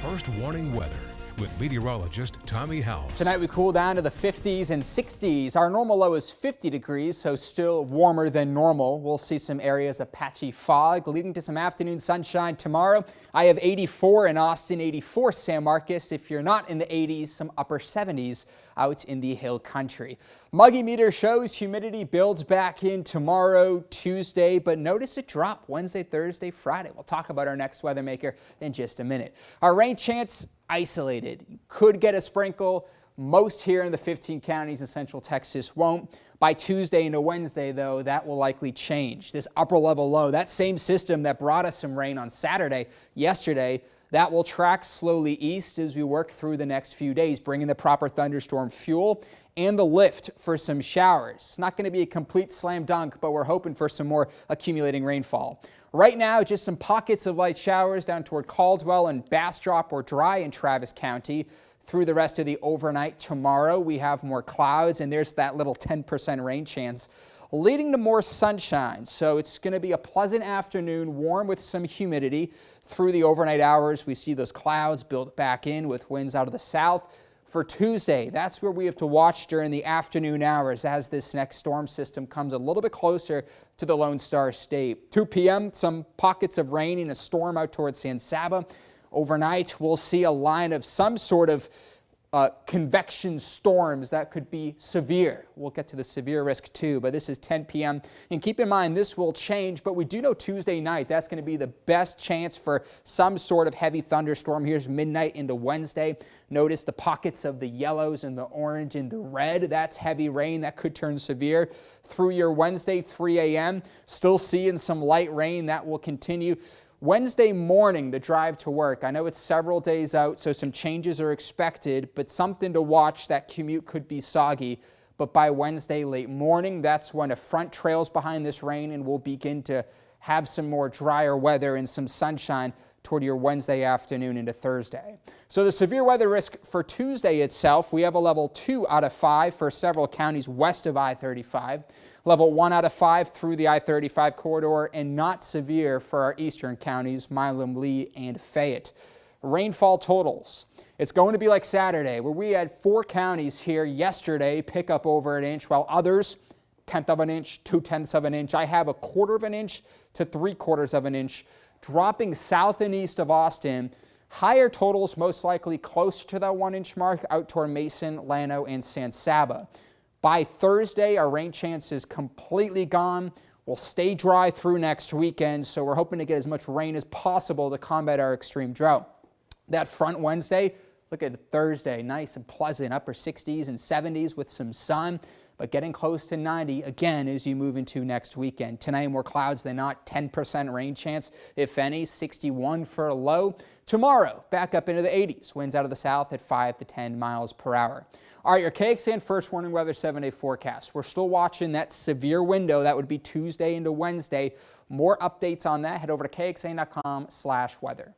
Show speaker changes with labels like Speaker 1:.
Speaker 1: First warning weather with meteorologist Tommy House.
Speaker 2: Tonight we cool down to the 50s and 60s. Our normal low is 50 degrees, so still warmer than normal. We'll see some areas of patchy fog leading to some afternoon sunshine tomorrow. I have 84 in Austin, 84 San Marcos. If you're not in the 80s, some upper 70s out in the hill country. Muggy meter shows humidity builds back in tomorrow, Tuesday, but notice it drop Wednesday, Thursday, Friday. We'll talk about our next weather maker in just a minute. Our rain chance isolated. You could get a sprinkle. Most here in the 15 counties in central Texas won't. By Tuesday into Wednesday, though, that will likely change. This upper level low, that same system that brought us some rain on Saturday, yesterday, that will track slowly east as we work through the next few days, bringing the proper thunderstorm fuel and the lift for some showers. It's not going to be a complete slam dunk, but we're hoping for some more accumulating rainfall. Right now, just some pockets of light showers down toward Caldwell and Bastrop or dry in Travis County. Through the rest of the overnight tomorrow, we have more clouds, and there's that little 10% rain chance, leading to more sunshine. So it's going to be a pleasant afternoon, warm with some humidity. Through the overnight hours, we see those clouds build back in with winds out of the south. For Tuesday, that's where we have to watch during the afternoon hours as this next storm system comes a little bit closer to the Lone Star State. 2 p.m., some pockets of rain and a storm out towards San Saba. Overnight, we'll see a line of some sort of convection storms that could be severe. We'll get to the severe risk too, but this is 10 p.m. And keep in mind, this will change, but we do know Tuesday night, that's going to be the best chance for some sort of heavy thunderstorm. Here's midnight into Wednesday. Notice the pockets of the yellows and the orange and the red. That's heavy rain that could turn severe through your Wednesday, 3 a.m. Still seeing some light rain that will continue. Wednesday morning, the drive to work. I know it's several days out, so some changes are expected, but something to watch. That commute could be soggy. But by Wednesday late morning, that's when a front trails behind this rain and we'll begin to have some more drier weather and some sunshine toward your Wednesday afternoon into Thursday. So the severe weather risk for Tuesday itself, we have a level 2 out of 5 for several counties west of I-35, level 1 out of 5 through the I-35 corridor, and not severe for our eastern counties, Milam, Lee, and Fayette. Rainfall totals. It's going to be like Saturday, where we had 4 counties here yesterday pick up over an inch, while others 1/10 of an inch, 2/10 of an inch. I have 1/4 of an inch to 3/4 of an inch. Dropping south and east of Austin, higher totals most likely closer to that 1-inch mark out toward Mason, Llano, and San Saba. By Thursday, our rain chance is completely gone. We'll stay dry through next weekend, so we're hoping to get as much rain as possible to combat our extreme drought. That front Wednesday, look at Thursday, nice and pleasant, upper 60s and 70s with some sun, but getting close to 90 again as you move into next weekend. Tonight, more clouds than not, 10% rain chance, if any, 61 for a low. Tomorrow, back up into the 80s, winds out of the south at 5 to 10 miles per hour. All right, your KXAN First Warning Weather 7-day forecast. We're still watching that severe window. That would be Tuesday into Wednesday. More updates on that, head over to KXAN.com/weather.